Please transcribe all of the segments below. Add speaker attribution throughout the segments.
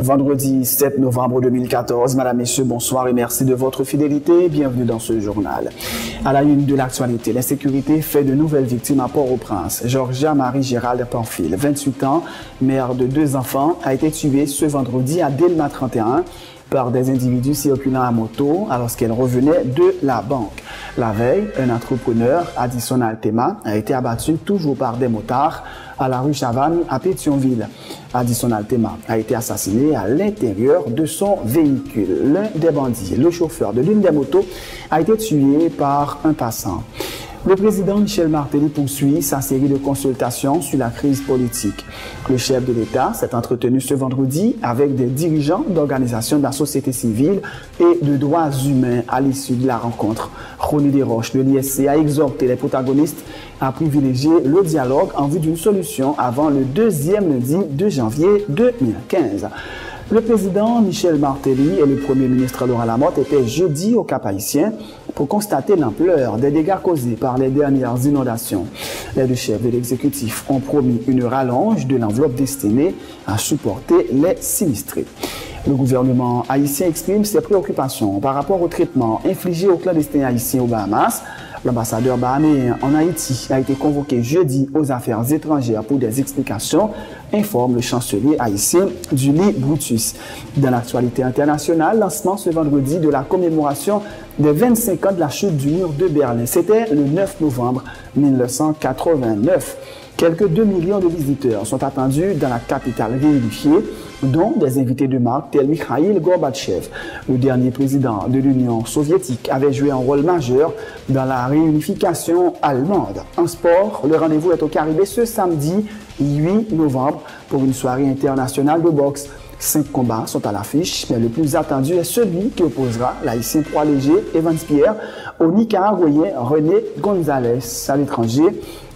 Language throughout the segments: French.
Speaker 1: Vendredi 7 novembre 2014. Madame, Messieurs, bonsoir et merci de votre fidélité. Bienvenue dans ce journal. À la une de l'actualité, l'insécurité fait de nouvelles victimes à Port-au-Prince. Georgia Marie-Gérald Pamphile, 28 ans, mère de 2 enfants, a été tuée ce vendredi à Delma 31 par des individus circulant à moto alors qu'elle revenait de la banque. La veille, un entrepreneur, Addison Altema, a été abattu toujours par des motards à la rue Chavannes à Pétionville. Addison Altema a été assassiné à l'intérieur de son véhicule. L'un des bandits, le chauffeur de l'une des motos, a été tué par un passant. Le président Michel Martelly poursuit sa série de consultations sur la crise politique. Le chef de l'État s'est entretenu ce vendredi avec des dirigeants d'organisations de la société civile et de droits humains à l'issue de la rencontre. René Desroches de l'ISC a exhorté les protagonistes à privilégier le dialogue en vue d'une solution avant le 2e lundi de janvier 2015. Le président Michel Martelly et le premier ministre Laurent Lamotte étaient jeudi au Cap-Haïtien pour constater l'ampleur des dégâts causés par les dernières inondations. Les deux chefs de l'exécutif ont promis une rallonge de l'enveloppe destinée à supporter les sinistrés. Le gouvernement haïtien exprime ses préoccupations par rapport au traitement infligé aux clandestins haïtiens aux Bahamas. L'ambassadeur bahaméen en Haïti a été convoqué jeudi aux affaires étrangères pour des explications, informe le chancelier haïtien Julie Brutus. Dans l'actualité internationale, lancement ce vendredi de la commémoration des 25 ans de la chute du mur de Berlin. C'était le 9 novembre 1989. Quelques 2 millions de visiteurs sont attendus dans la capitale réunifiée, dont des invités de marque tels Mikhaïl Gorbatchev. Le dernier président de l'Union soviétique avait joué un rôle majeur dans la réunification allemande. En sport, le rendez-vous est au Caribé ce samedi 8 novembre pour une soirée internationale de boxe. 5 combats sont à l'affiche, mais le plus attendu est celui qui opposera l'haïtien poids léger Evans Pierre au Nicaraguayen René González. À l'étranger,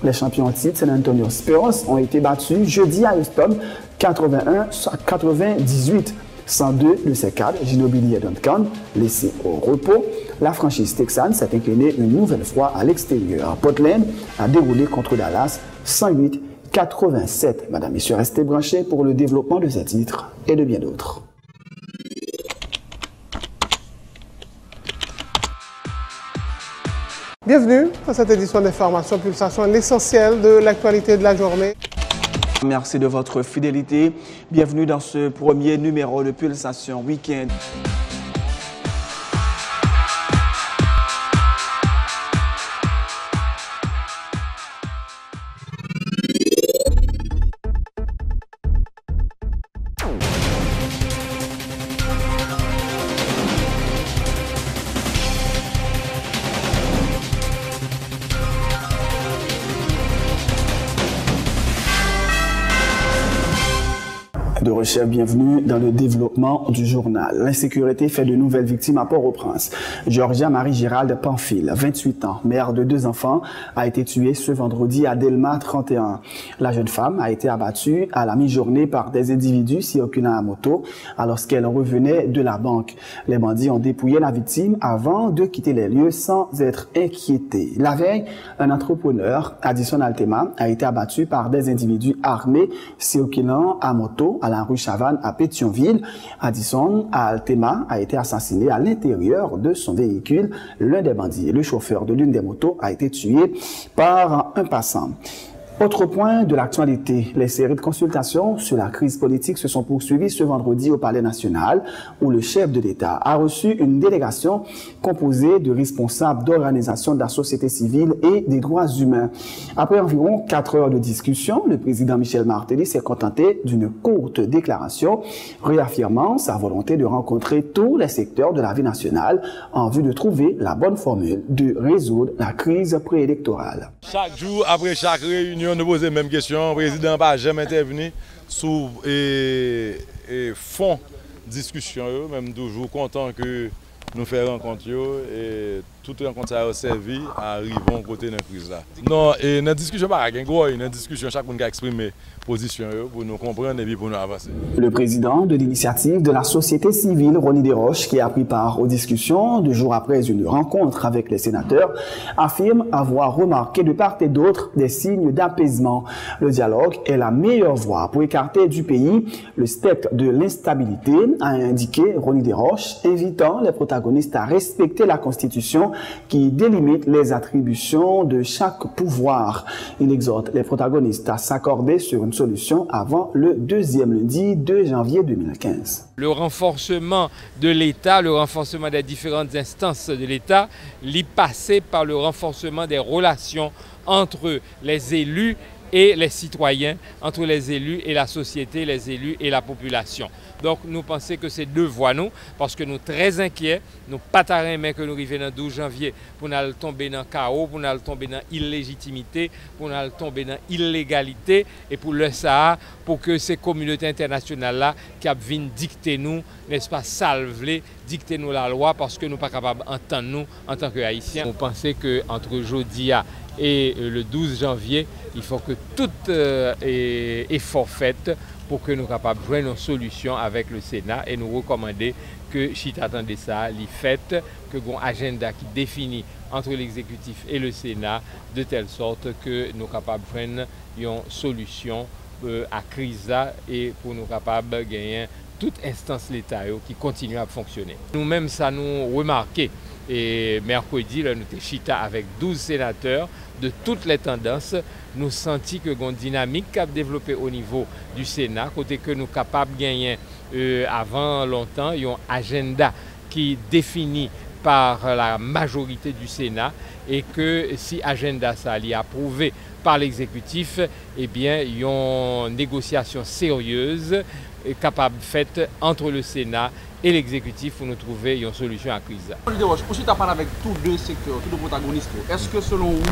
Speaker 1: les champions en titre San Antonio Spurs ont été battus jeudi à Houston 81-98. 102 de ces cadres, Ginobili et Duncan, laissés au repos. La franchise texane s'est inclinée une nouvelle fois à l'extérieur. Portland a déroulé contre Dallas 108-87. Madame, Messieurs, restez branchés pour le développement de ces titres et de bien d'autres.
Speaker 2: Bienvenue dans cette édition d'Information Pulsation, l'essentiel de l'actualité de la journée.
Speaker 1: Merci de votre fidélité. Bienvenue dans ce premier numéro de Pulsation Week-end. De recherche, bienvenue dans le développement du journal. L'insécurité fait de nouvelles victimes à Port-au-Prince. Georgia Marie-Gérald Pamphile, 28 ans, mère de 2 enfants, a été tuée ce vendredi à Delma 31. La jeune femme a été abattue à la mi-journée par des individus circulant à moto alors qu'elle revenait de la banque. Les bandits ont dépouillé la victime avant de quitter les lieux sans être inquiétés. La veille, un entrepreneur, Addison Altema, a été abattu par des individus armés circulant à moto à la rue Chavannes à Pétionville. Addison Altema a été assassiné à l'intérieur de son véhicule. L'un des bandits, le chauffeur de l'une des motos, a été tué par un passant. Autre point de l'actualité, les séries de consultations sur la crise politique se sont poursuivies ce vendredi au Palais national où le chef de l'État a reçu une délégation composée de responsables d'organisations de la société civile et des droits humains. Après environ 4 heures de discussion, le président Michel Martelly s'est contenté d'une courte déclaration réaffirmant sa volonté de rencontrer tous les secteurs de la vie nationale en vue de trouver la bonne formule de résoudre la crise préélectorale.
Speaker 3: Chaque jour, après chaque réunion, nous posons la même question. Le président n'a jamais intervenu sur fond discussion. Même toujours content que nous faisons rencontre. Et tout rencontre ça a servi à arriver au côté de la crise là. Non, et dans la discussion, dans la discussion, chaque monde a exprimé position pour nous comprendre et puis pour nous avancer.
Speaker 1: Le président de l'initiative de la société civile, Ronnie Desroches, qui a pris part aux discussions 2 jours après une rencontre avec les sénateurs, affirme avoir remarqué de part et d'autre des signes d'apaisement. Le dialogue est la meilleure voie pour écarter du pays le spectre de l'instabilité, a indiqué Ronnie Desroches, invitant les protagonistes à respecter la Constitution qui délimite les attributions de chaque pouvoir. Il exhorte les protagonistes à s'accorder sur une solution avant le 2e lundi 2 janvier 2015.
Speaker 4: Le renforcement de l'État, le renforcement des différentes instances de l'État, l'y passer par le renforcement des relations entre les élus et les citoyens, entre les élus et la société, les élus et la population. Donc nous pensons que c'est 2 voies nous, parce que nous sommes très inquiets, nous pas mais que nous arrivions le 12 janvier pour nous tomber dans le chaos, pour nous tomber dans l'illégitimité, pour nous tomber dans l'illégalité, et pour le Sahara, pour que ces communautés internationales-là qui viennent dicter nous, n'est-ce pas, salver, dicter nous la loi, parce que nous ne sommes pas capables d'entendre nous en tant que Haïtiens. On pensait qu'entre aujourd'hui et le 12 janvier, il faut que tout effort fait pour que nous soyons capables de joindre une solution avec le Sénat et nous recommander que Chita attendait ça, les fêtes, que un agenda qui définit entre l'exécutif et le Sénat de telle sorte que nous sommes capables de joindre une solution à la crise et pour nous capables de gagner toute instance l'État qui continue à fonctionner. Nous-mêmes, ça nous remarqué. Et mercredi, là, nous avons chita avec 12 sénateurs de toutes les tendances. Nous sentons que une dynamique qui a développé au niveau du Sénat, côté que nous sommes capables de gagner avant longtemps, un agenda qui est défini par la majorité du Sénat et que si agenda ça est approuvé par l'exécutif, eh bien, il y a une négociation sérieuse capable faite entre le Sénat et l'exécutif pour nous trouver une solution à la crise.
Speaker 5: Ensuite, tu parles avec tous 2 secteurs, tous 2 protagonistes. Est-ce que selon vous,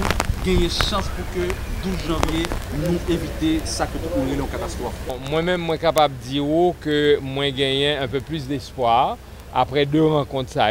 Speaker 5: il y a une chance pour que 12 janvier, nous éviter ça que nous une catastrophe?
Speaker 4: Moi-même, je suis capable de dire que moi gagné un peu plus d'espoir après 2 rencontres ça,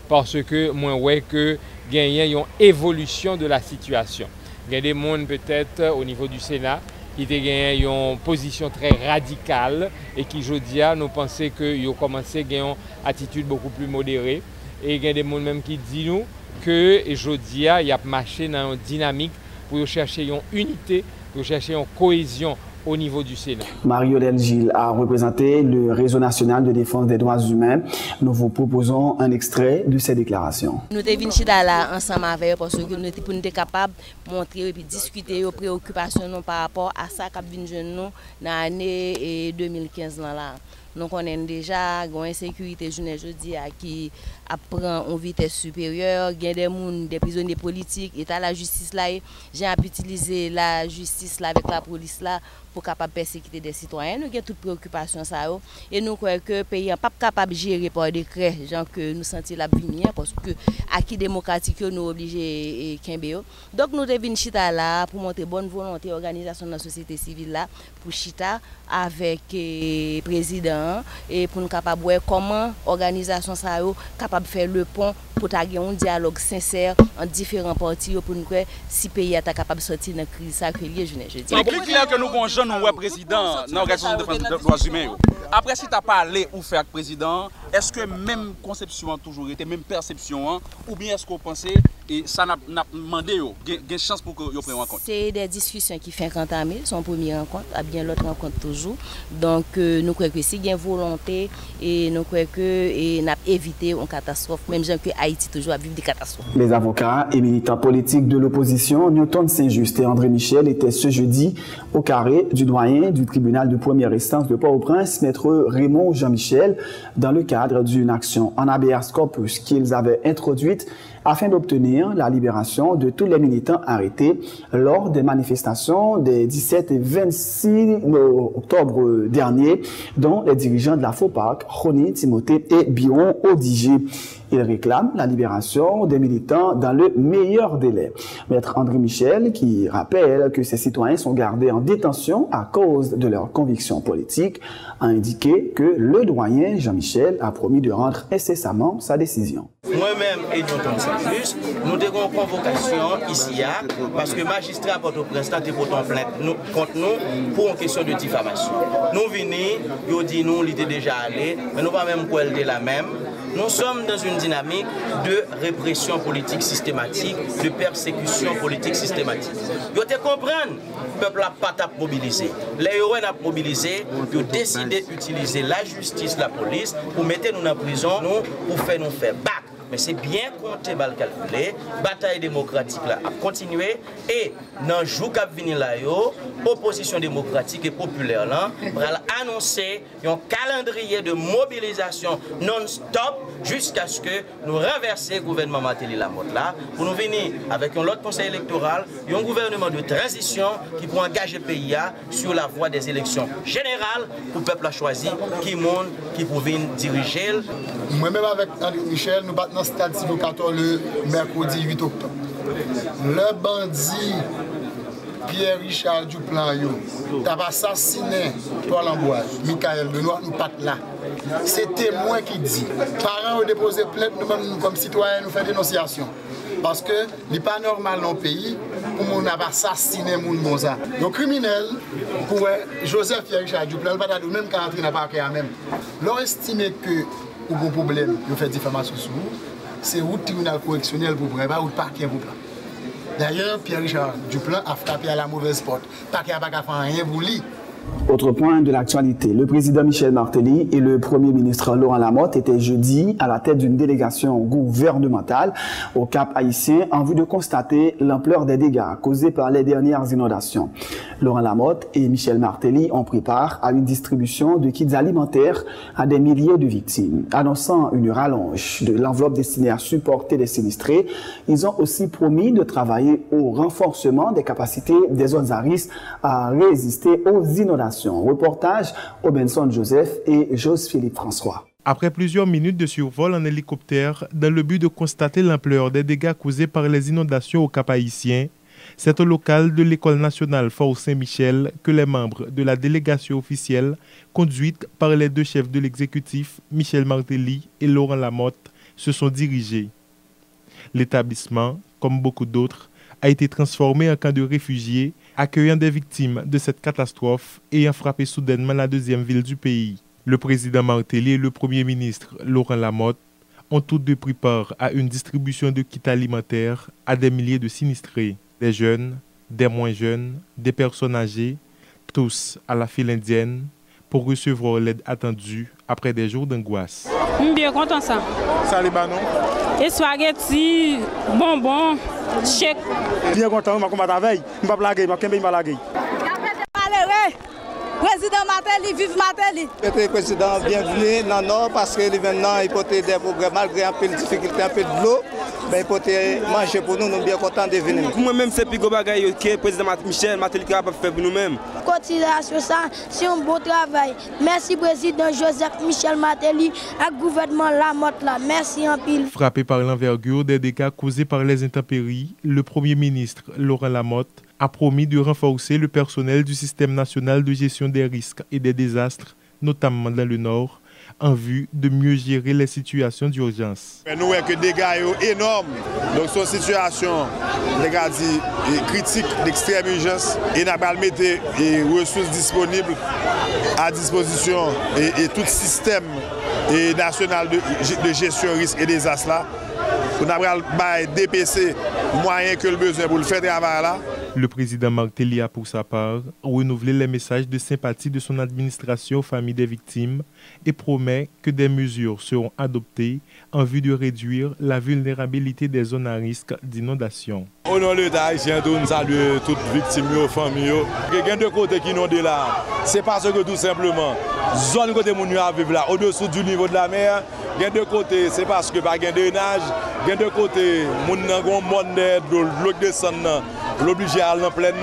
Speaker 4: parce que moi ouais que gagné une évolution de la situation. Il y a des gens peut-être au niveau du Sénat qui ont gagné une position très radicale et qui, aujourd'hui, nous pensons qu'ils ont commencé à gagner une attitude beaucoup plus modérée. Et il y a des gens même qui disent nous que aujourd'hui, il y a marché dans une dynamique pour chercher une unité, pour chercher une cohésion au niveau du Sénat.
Speaker 1: Marie-Odile Gilles a représenté le Réseau national de défense des droits humains. Nous vous proposons un extrait de ces déclarations.
Speaker 6: Nous sommes venus là ensemble avec eux parce que nous sommes capables de montrer et discuter nos préoccupations par rapport à ça qui vient de nous dans l'année 2015. Nous connaissons déjà une insécurité jeudi qui prend une vitesse supérieure. Il y a des prisonniers politiques, l'État, la justice là, j'ai utilisé la justice là avec la police là pour capable persécuter des citoyens. Nous avons toutes préoccupations ça et nous croyons que le pays n'est pas capable de gérer par décret, genre que nous sentons la venir parce que acquis démocratique nous obligés Kembe. Donc nous devons venir chita là pour montrer bonne volonté organisation de la société civile là pour chita avec le président et pour nous capable voir comment organisation ça capable faire le pont pour avoir un dialogue sincère en différents partis pour nous si le pays est capable de sortir de la crise ça que je dis.
Speaker 5: C'est clair que nous avons un président dans l'organisation de défense des droits humains. Après, si tu as parlé ou fait avec le président, est-ce que même conception a toujours été, même perception, ou bien est-ce qu'on pensait et ça n'a demandé une chance pour que vous preniez en compte? C'est
Speaker 6: des discussions qui font entamer, son premier rencontre, à bien l'autre rencontre toujours. Donc nous croyons que si il y a une volonté, et nous croyons que nous avons évité une catastrophe, même que Haïti toujours a vécu des catastrophes.
Speaker 1: Les avocats et militants politiques de l'opposition, Newton Saint-Just et André Michel, étaient ce jeudi au carré du doyen du tribunal de première instance de Port-au-Prince, maître Raymond Jean-Michel, dans le cadre d'une action en habeas corpus qu'ils avaient introduite afin d'obtenir la libération de tous les militants arrêtés lors des manifestations des 17 et 26 octobre dernier, dont les dirigeants de la FOPAC, Rony Timothée et Bion Odigé. Ils réclament la libération des militants dans le meilleur délai. Maître André Michel, qui rappelle que ces citoyens sont gardés en détention à cause de leurs convictions politiques, a indiqué que le doyen Jean-Michel a promis de rendre incessamment sa décision.
Speaker 7: moi-même et nous consensus, nous avons une convocation ici, parce que le magistrat Port-au-Prince a déposé une plainte contre nous pour une question de diffamation. Nous venons, nous disons nous, il était déjà allé, mais nous ne pas même quoi la même. Nous sommes dans une dynamique de répression politique systématique, de persécution politique systématique. Vous comprenez, le peuple n'a pas mobilisé. Les héros ont mobilisé, ils ont décidé d'utiliser la justice, la police, pour mettre nous en prison, pour faire nous faire bac. Mais c'est bien compté, mal calculé. Bataille démocratique là a continué et dans le jour qui venir là, opposition démocratique et populaire là, va annoncer un calendrier de mobilisation non-stop jusqu'à ce que nous renversions le gouvernement Martelly Lamotte là, pour nous venir avec un autre conseil électoral, un gouvernement de transition qui pourra engager le pays sur la voie des élections générales pour le peuple a choisi qui monde qui pour venir diriger.
Speaker 8: Moi-même avec André Michel, nous battons dans le stade Sylvio 14 le mercredi 8 octobre. Le bandit Pierre-Richard Duplan a assassiné Paul Amboise, Michael Benoît, nous pas là. C'est témoin qui dit. Parents ont déposé plainte, nous-mêmes comme citoyens, nous faisons dénonciation. Parce que ce n'est pas normal dans le pays pour nous assassiner les gens comme ça. Les criminels, pour Joseph Pierre-Richard Duplan, pas de même qu'à entrer dans le parquet même. Leur estimer que ou un problème, ils font diffamation sur vous, c'est le tribunal correctionnel pour prendre, pas le parquet pour prendre. D'ailleurs, Pierre-Richard Duplan a frappé à la mauvaise porte. Le parquet n'a pas fait rien pour lui.
Speaker 1: Autre point de l'actualité, le président Michel Martelly et le premier ministre Laurent Lamotte étaient jeudi à la tête d'une délégation gouvernementale au Cap haïtien en vue de constater l'ampleur des dégâts causés par les dernières inondations. Laurent Lamotte et Michel Martelly ont pris part à une distribution de kits alimentaires à des milliers de victimes. Annonçant une rallonge de l'enveloppe destinée à supporter les sinistrés, ils ont aussi promis de travailler au renforcement des capacités des zones à risque à résister aux inondations. Reportage Obenson Joseph et Joseph-Philippe François.
Speaker 9: Après plusieurs minutes de survol en hélicoptère, dans le but de constater l'ampleur des dégâts causés par les inondations au Cap haïtien, c'est au local de l'École nationale Fort Saint-Michel que les membres de la délégation officielle, conduite par les deux chefs de l'exécutif, Michel Martelly et Laurent Lamotte, se sont dirigés. L'établissement, comme beaucoup d'autres, a été transformé en camp de réfugiés, accueillant des victimes de cette catastrophe ayant frappé soudainement la deuxième ville du pays. Le président Martelly et le premier ministre Laurent Lamotte ont tous deux pris part à une distribution de kits alimentaires à des milliers de sinistrés, des jeunes, des moins jeunes, des personnes âgées, tous à la file indienne, pour recevoir l'aide attendue après des jours d'angoisse.
Speaker 10: Je suis bien content ça.
Speaker 11: Salut Banon.
Speaker 10: Et spaghetti, bonbons, chèque.
Speaker 11: Bien content, je vais avec. Je vais blaguer, je vais blaguer.
Speaker 12: Président Martelly, vive Martelly.
Speaker 13: Le président, bienvenue dans le Nord parce que maintenant, il peut des progrès malgré un peu de difficulté, un peu de l'eau. Il peut manger pour nous, nous sommes bien contents de venir.
Speaker 14: Moi-même, c'est plus bagaille que le président Michel Martelly qui a fait pour nous-mêmes.
Speaker 12: Continuation, ça, c'est un beau travail. Merci, président Joseph Michel Martelly et le gouvernement Lamotte. Merci en pile.
Speaker 9: Frappé par l'envergure des dégâts causés par les intempéries, le premier ministre Laurent Lamotte a promis de renforcer le personnel du système national de gestion des risques et des désastres, notamment dans le Nord, en vue de mieux gérer les situations d'urgence.
Speaker 11: Nous voyons que des dégâts énormes. Donc, c'est une situation critique d'extrême urgence et nous allons mettre les ressources disponibles à disposition et tout système national de gestion risque et désastres là. Nous allons DPC moyen que le besoin pour le faire travail là.
Speaker 9: Le président Martelly a pour sa part renouvelé les messages de sympathie de son administration aux familles des victimes et promet que des mesures seront adoptées en vue de réduire la vulnérabilité des zones à risque d'inondation.
Speaker 3: Au nom de l'État haïtien, nous saluons toutes les victimes et les familles. Il y a deux côtés qui inondent là. C'est parce que tout simplement, zone côté où nous vivons là, au-dessous du niveau de la mer, il y a deux côtés, c'est parce que par gain de drainage, il y a deux côtés, nous avons un monde de l'eau descend, l'obligé à aller en pleine.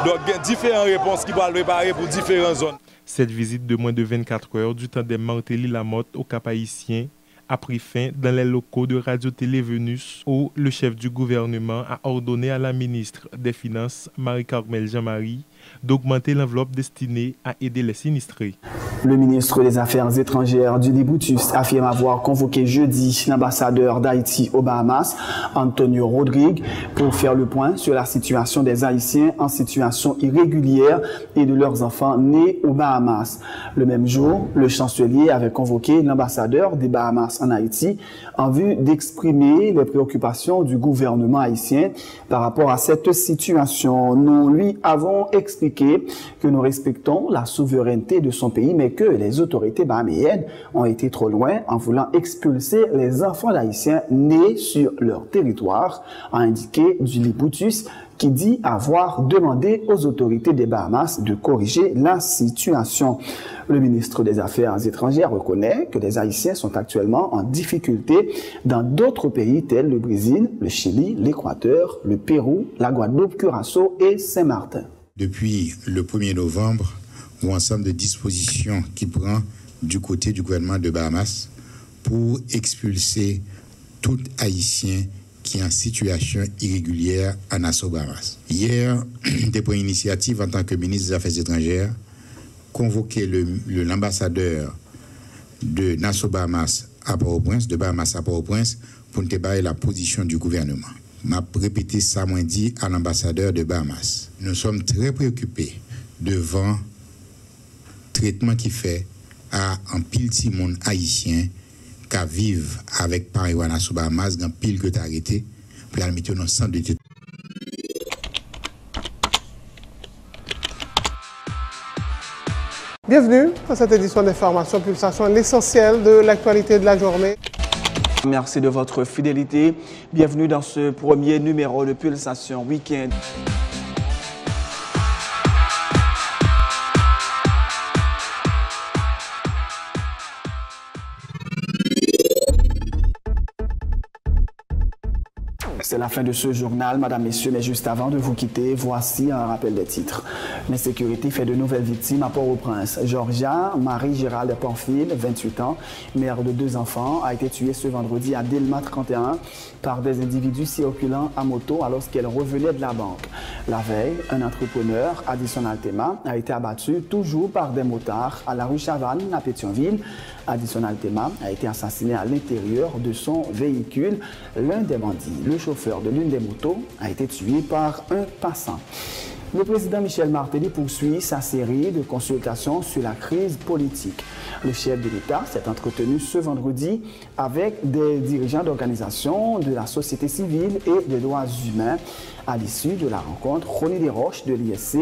Speaker 3: Donc il y a différentes réponses qui vont préparer pour différentes zones.
Speaker 9: Cette visite de moins de 24 heures du tandem Martelly-Lamotte au Cap haïtien a pris fin dans les locaux de Radio-Télé Venus où le chef du gouvernement a ordonné à la ministre des Finances, Marie-Carmel Jean-Marie, d'augmenter l'enveloppe destinée à aider les sinistrés.
Speaker 1: Le ministre des Affaires étrangères Julie Boutus affirme avoir convoqué jeudi l'ambassadeur d'Haïti aux Bahamas, Antonio Rodrigue, pour faire le point sur la situation des Haïtiens en situation irrégulière et de leurs enfants nés aux Bahamas. Le même jour, le chancelier avait convoqué l'ambassadeur des Bahamas en Haïti en vue d'exprimer les préoccupations du gouvernement haïtien par rapport à cette situation. Nous lui avons expliqué que nous respectons la souveraineté de son pays, mais que les autorités bahaméennes ont été trop loin en voulant expulser les enfants haïtiens nés sur leur territoire, a indiqué Julie Boutus, qui dit avoir demandé aux autorités des Bahamas de corriger la situation. Le ministre des Affaires étrangères reconnaît que les Haïtiens sont actuellement en difficulté dans d'autres pays tels le Brésil, le Chili, l'Équateur, le Pérou, la Guadeloupe, Curaçao et Saint-Martin.
Speaker 15: Depuis le 1er novembre, un ensemble de dispositions qui prend du côté du gouvernement de Bahamas pour expulser tout Haïtien qui est en situation irrégulière à Nassau-Bahamas. Hier, j'ai pris une initiative en tant que ministre des Affaires étrangères, convoquer l'ambassadeur de Nassau-Bahamas à Port-au-Prince, de Bahamas à Port-au-Prince, pour nous débattre la position du gouvernement. M'a répété ça, moi dit à l'ambassadeur de Bahamas. Nous sommes très préoccupés devant le traitement qui fait à un pile de monde haïtien qui vivent avec Paris à Nassau-Bahamas, dans pile que tu as arrêté, pour la mettre dans le centre de détention.
Speaker 2: Bienvenue à cette édition d'Information Pulsation, l'essentiel de l'actualité de la journée.
Speaker 1: Merci de votre fidélité. Bienvenue dans ce premier numéro de Pulsation Week-end. C'est la fin de ce journal, Madame, Messieurs, mais juste avant de vous quitter, voici un rappel des titres. L'insécurité fait de nouvelles victimes à Port-au-Prince. Georgia Marie-Gérald Pamphile, 28 ans, mère de 2 enfants, a été tuée ce vendredi à Delma 31 par des individus circulant à moto alors qu'elle revenait de la banque. La veille, un entrepreneur, Addison Altema, a été abattu toujours par des motards à la rue Chavannes, à Pétionville. Addison Altema a été assassiné à l'intérieur de son véhicule. L'un des bandits, le chauffeur de l'une des motos, a été tué par un passant. Le président Michel Martelly poursuit sa série de consultations sur la crise politique. Le chef de l'État s'est entretenu ce vendredi avec des dirigeants d'organisations de la société civile et des droits humains. À l'issue de la rencontre, Ronnie Desroches de l'ISC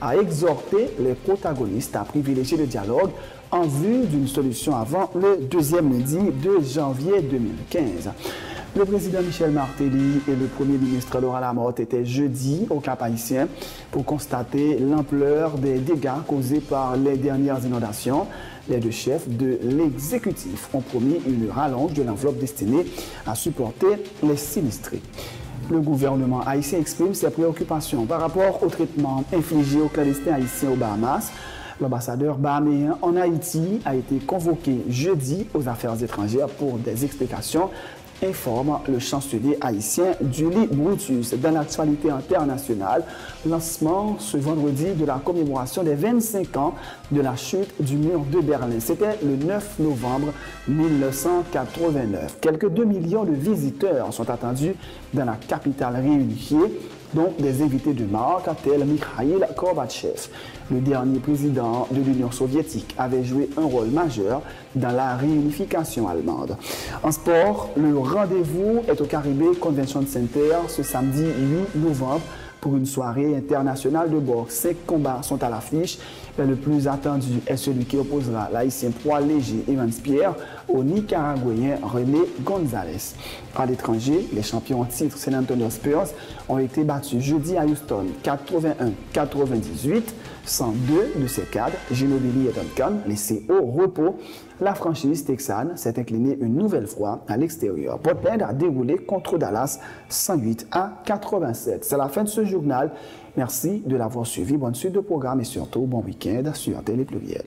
Speaker 1: a exhorté les protagonistes à privilégier le dialogue en vue d'une solution avant le 2e lundi de janvier 2015. Le président Michel Martelly et le premier ministre Laurent Lamotte étaient jeudi au Cap-Haïtien pour constater l'ampleur des dégâts causés par les dernières inondations. Les 2 chefs de l'exécutif ont promis une rallonge de l'enveloppe destinée à supporter les sinistrés. Le gouvernement haïtien exprime ses préoccupations par rapport au traitement infligé aux clandestins haïtiens aux Bahamas. L'ambassadeur bahaméen en Haïti a été convoqué jeudi aux affaires étrangères pour des explications, informe le chancelier haïtien Julie Boutus. Dans l'actualité internationale, lancement ce vendredi de la commémoration des 25 ans de la chute du mur de Berlin. C'était le 9 novembre 1989. Quelques 2 millions de visiteurs sont attendus dans la capitale réunifiée, dont des invités de marque tels Mikhaïl Gorbatchev. Le dernier président de l'Union soviétique avait joué un rôle majeur dans la réunification allemande. En sport, le rendez-vous est au Caribé Convention Center ce samedi 8 novembre pour une soirée internationale de boxe. 5 combats sont à l'affiche, mais le plus attendu est celui qui opposera l'haïtien poids léger Evans Pierre au Nicaraguayen René González. À l'étranger, les champions en titre San Antonio Spurs ont été battus jeudi à Houston 81-98. 102 de ces cadres, Ginobili et Duncan, laissés au repos. La franchise texane s'est inclinée une nouvelle fois à l'extérieur. Portland a déroulé contre Dallas 108-87. C'est la fin de ce journal. Merci de l'avoir suivi. Bonne suite de programme et surtout bon week-end sur Télé Pluriel.